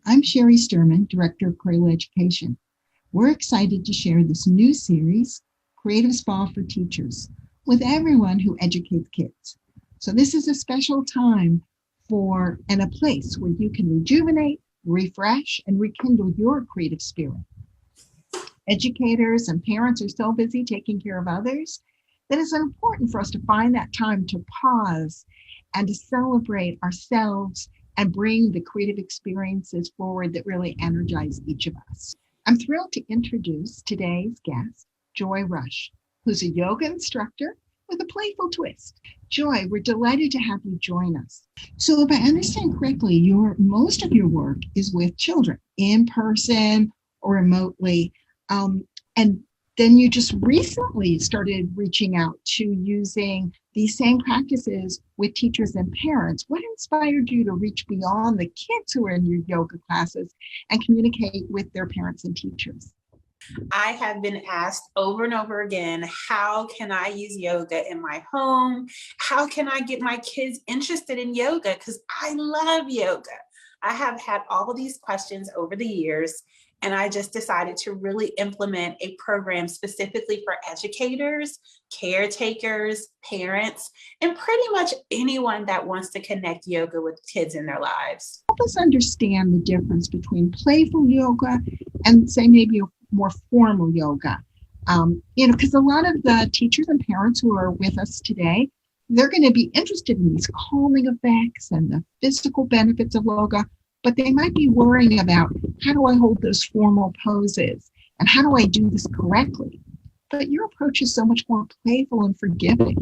I'm Sherry Sturman, Director of Cradle Education. We're excited to share this new series, Creative Spa for Teachers, with everyone who educates kids. So this is a special time and a place where you can rejuvenate, refresh, and rekindle your creative spirit. Educators and parents are so busy taking care of others that it's important for us to find that time to pause and to celebrate ourselves and bring the creative experiences forward that really energize each of us. I'm thrilled to introduce today's guest, Joy Rush, who's a yoga instructor with a playful twist. Joy, we're delighted to have you join us. So if I understand correctly, most of your work is with children, in person or remotely. And then you just recently started reaching out to using these same practices with teachers and parents. What inspired you to reach beyond the kids who are in your yoga classes and communicate with their parents and teachers? I have been asked over and over again, how can I use yoga in my home? How can I get my kids interested in yoga? Because I love yoga. I have had all of these questions over the years, and I just decided to really implement a program specifically for educators, caretakers, parents, and pretty much anyone that wants to connect yoga with kids in their lives. Help us understand the difference between playful yoga and, say, maybe a more formal yoga. Because a lot of the teachers and parents who are with us today, they're going to be interested in these calming effects and the physical benefits of yoga, but they might be worrying about, how do I hold those formal poses? And how do I do this correctly? But your approach is so much more playful and forgiving.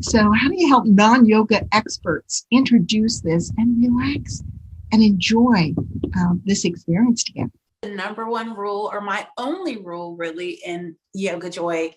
So how do you help non-yoga experts introduce this and relax and enjoy this experience together? The number one rule, or my only rule really, in Yoga Joy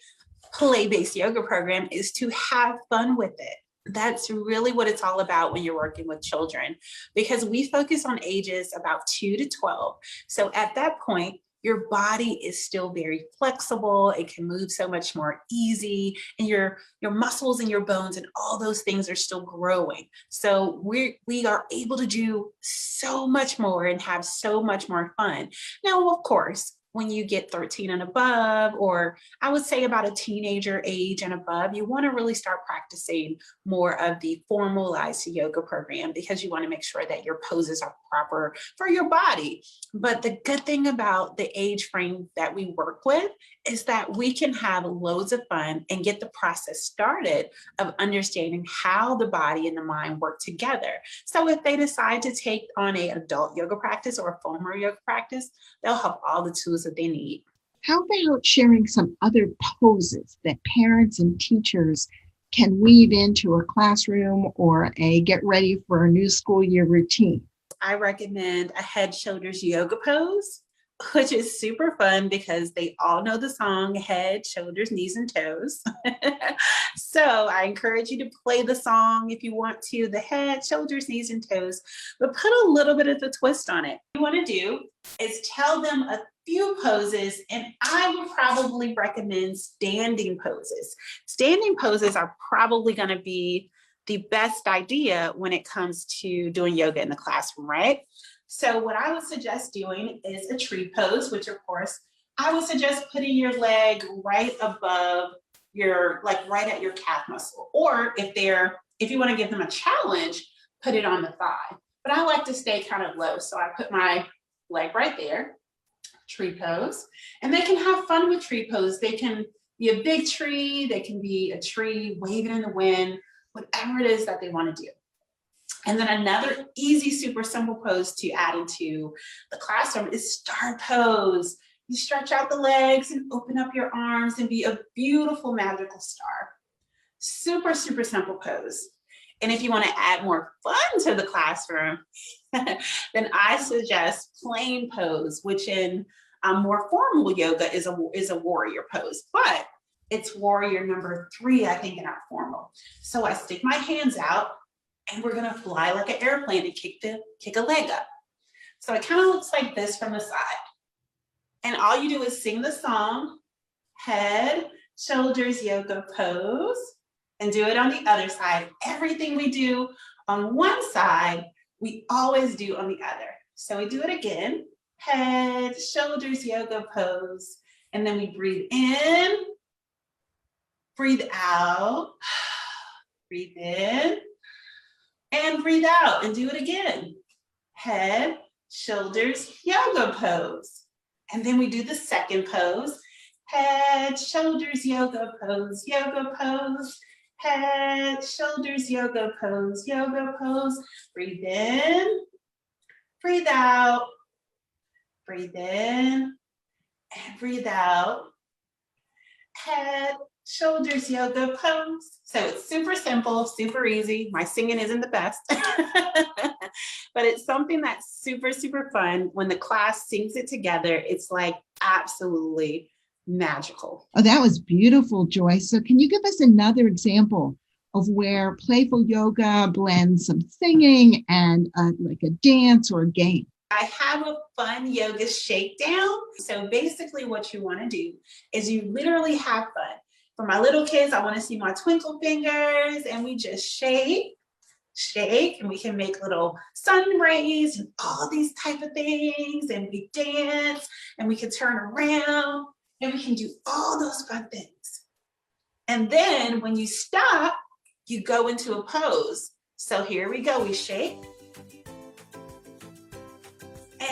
play-based yoga program is to have fun with it. That's really what it's all about when you're working with children, because we focus on ages about 2 to 12. So at that point, your body is still very flexible. It can move so much more easy, and your muscles and your bones and all those things are still growing. So we are able to do so much more and have so much more fun. Now, of course, when you get 13 and above, or I would say about a teenager age and above, you want to really start practicing more of the formalized yoga program, because you want to make sure that your poses are proper for your body. But the good thing about the age frame that we work with is that we can have loads of fun and get the process started of understanding how the body and the mind work together. So if they decide to take on an adult yoga practice or a formal yoga practice, they'll have all the tools that they need. How about sharing some other poses that parents and teachers can weave into a classroom or a get ready for a new school year routine? I recommend a head, shoulders yoga pose, which is super fun because they all know the song head, shoulders, knees, and toes. So I encourage you to play the song if you want to, the head, shoulders, knees, and toes, but put a little bit of the twist on it. What you want to do is tell them a few poses, and I would probably recommend standing poses. Standing poses are probably going to be the best idea when it comes to doing yoga in the classroom, right? So what I would suggest doing is a tree pose, which of course, I would suggest putting your leg right above right at your calf muscle. Or if you want to give them a challenge, put it on the thigh. But I like to stay kind of low. So I put my leg right there, tree pose. And they can have fun with tree pose. They can be a big tree. They can be a tree waving in the wind, whatever it is that they want to do. And then another easy, super simple pose to add into the classroom is star pose. You stretch out the legs and open up your arms and be a beautiful magical star. Super, super simple pose. And if you want to add more fun to the classroom, then I suggest plain pose, which in more formal yoga is a warrior pose, but it's warrior number 3, I think, in our formal. So I stick my hands out, and we're gonna fly like an airplane and kick a leg up. So it kind of looks like this from the side. And all you do is sing the song, head, shoulders, yoga pose, and do it on the other side. Everything we do on one side, we always do on the other. So we do it again. Head, shoulders, yoga pose. And then we breathe in, breathe out, breathe in, and breathe out. And do it again. Head, shoulders, yoga pose. And then we do the second pose. Head, shoulders, yoga pose, yoga pose. Head, shoulders, yoga pose, yoga pose. Breathe in, breathe out, breathe in, and breathe out. Head, shoulders, yoga pose. So it's super simple, super easy. My singing isn't the best, but it's something that's super, super fun. When the class sings it together, it's like absolutely magical. Oh, that was beautiful, Joyce. So can you give us another example of where playful yoga blends some singing and like a dance or a game? I have a fun yoga shakedown. So basically what you want to do is you literally have fun. For my little kids, I want to see my twinkle fingers, and we just shake, and we can make little sun rays and all these type of things, and we dance, and we can turn around, and we can do all those fun things. And then when you stop, you go into a pose. So here we go, we shake,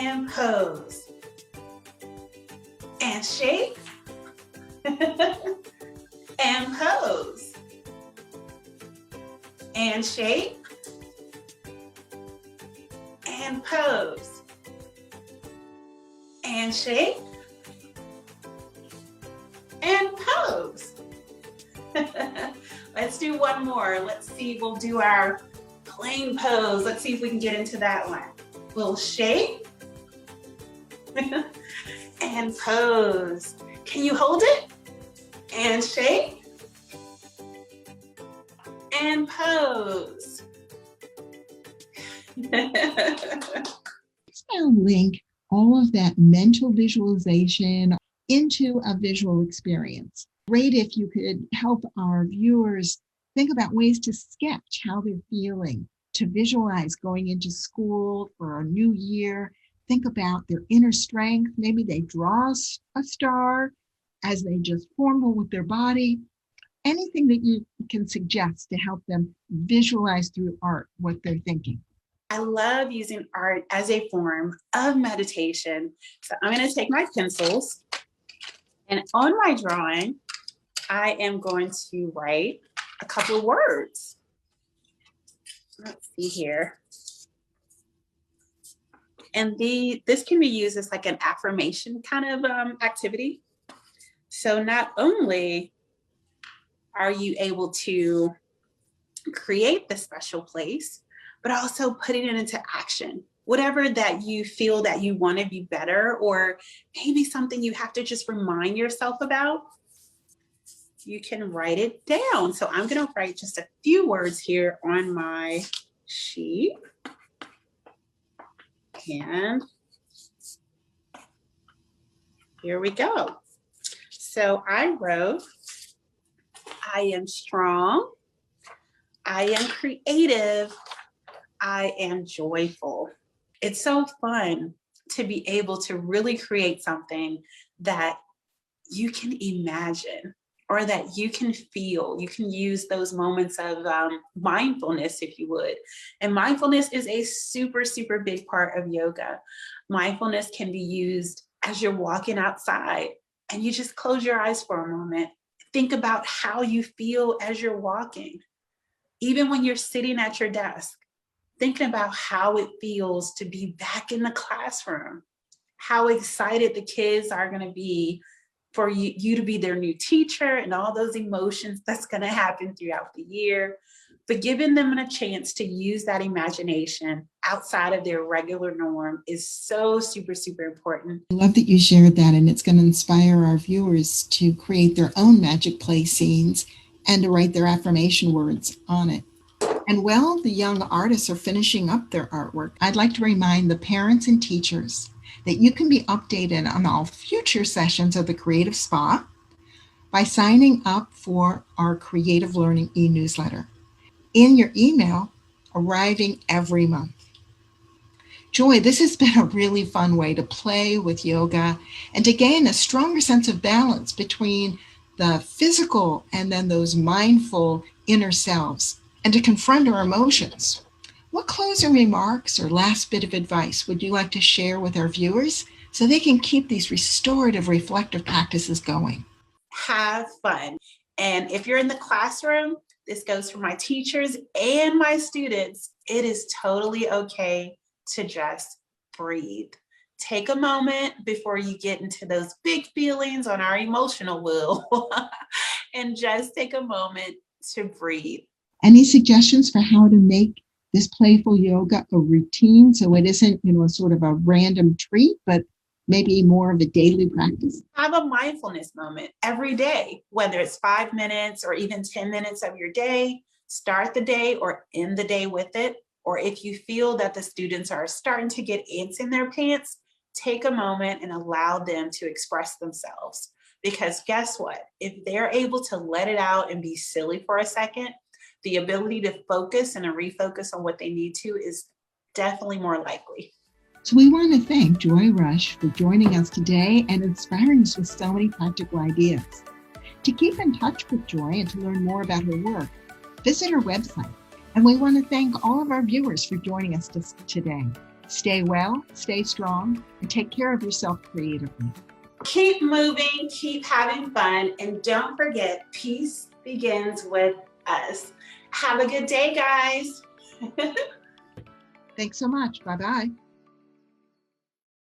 and pose, and shake, and pose, and shake, and pose, and shake, and pose. Let's do one more. Let's see, we'll do our plain pose. Let's see if we can get into that one. We'll shake, and pose. Can you hold it? And shake, and pose. Let's now link all of that mental visualization into a visual experience. Great if you could help our viewers think about ways to sketch how they're feeling, to visualize going into school for a new year. Think about their inner strength. Maybe they draw a star as they just form with their body. Anything that you can suggest to help them visualize through art what they're thinking. I love using art as a form of meditation. So I'm going to take my pencils, and on my drawing, I am going to write a couple of words. Let's see here. And this can be used as like an affirmation kind of activity. So not only are you able to create this special place, but also putting it into action. Whatever that you feel that you want to be better, or maybe something you have to just remind yourself about, you can write it down. So I'm going to write just a few words here on my sheet. And here we go. So I wrote, I am strong, I am creative, I am joyful. It's so fun to be able to really create something that you can imagine or that you can feel. You can use those moments of mindfulness, if you would. And mindfulness is a super, super big part of yoga. Mindfulness can be used as you're walking outside and you just close your eyes for a moment. Think about how you feel as you're walking. Even when you're sitting at your desk, thinking about how it feels to be back in the classroom, how excited the kids are going to be for you to be their new teacher, and all those emotions that's going to happen throughout the year. But giving them a chance to use that imagination outside of their regular norm is so super, super important. I love that you shared that, and it's going to inspire our viewers to create their own magic play scenes and to write their affirmation words on it. And while the young artists are finishing up their artwork, I'd like to remind the parents and teachers that you can be updated on all future sessions of the Creative Spa by signing up for our Creative Learning e-newsletter in your email arriving every month. Joy, this has been a really fun way to play with yoga and to gain a stronger sense of balance between the physical and then those mindful inner selves, and to confront our emotions. What closing remarks or last bit of advice would you like to share with our viewers so they can keep these restorative, reflective practices going? Have fun. And if you're in the classroom, this goes for my teachers and my students. It is totally okay to just breathe. Take a moment before you get into those big feelings on our emotional wheel and just take a moment to breathe. Any suggestions for how to make this playful yoga a routine so it isn't, a sort of a random treat, but maybe more of a daily practice? Have a mindfulness moment every day, whether it's 5 minutes or even 10 minutes of your day. Start the day or end the day with it. Or if you feel that the students are starting to get ants in their pants, take a moment and allow them to express themselves. Because guess what? If they're able to let it out and be silly for a second, the ability to focus and to refocus on what they need to is definitely more likely. So we want to thank Joy Rush for joining us today and inspiring us with so many practical ideas. To keep in touch with Joy and to learn more about her work, visit her website. And we want to thank all of our viewers for joining us today. Stay well, stay strong, and take care of yourself creatively. Keep moving, keep having fun, and don't forget, peace begins with us. Have a good day, guys. Thanks so much. Bye-bye.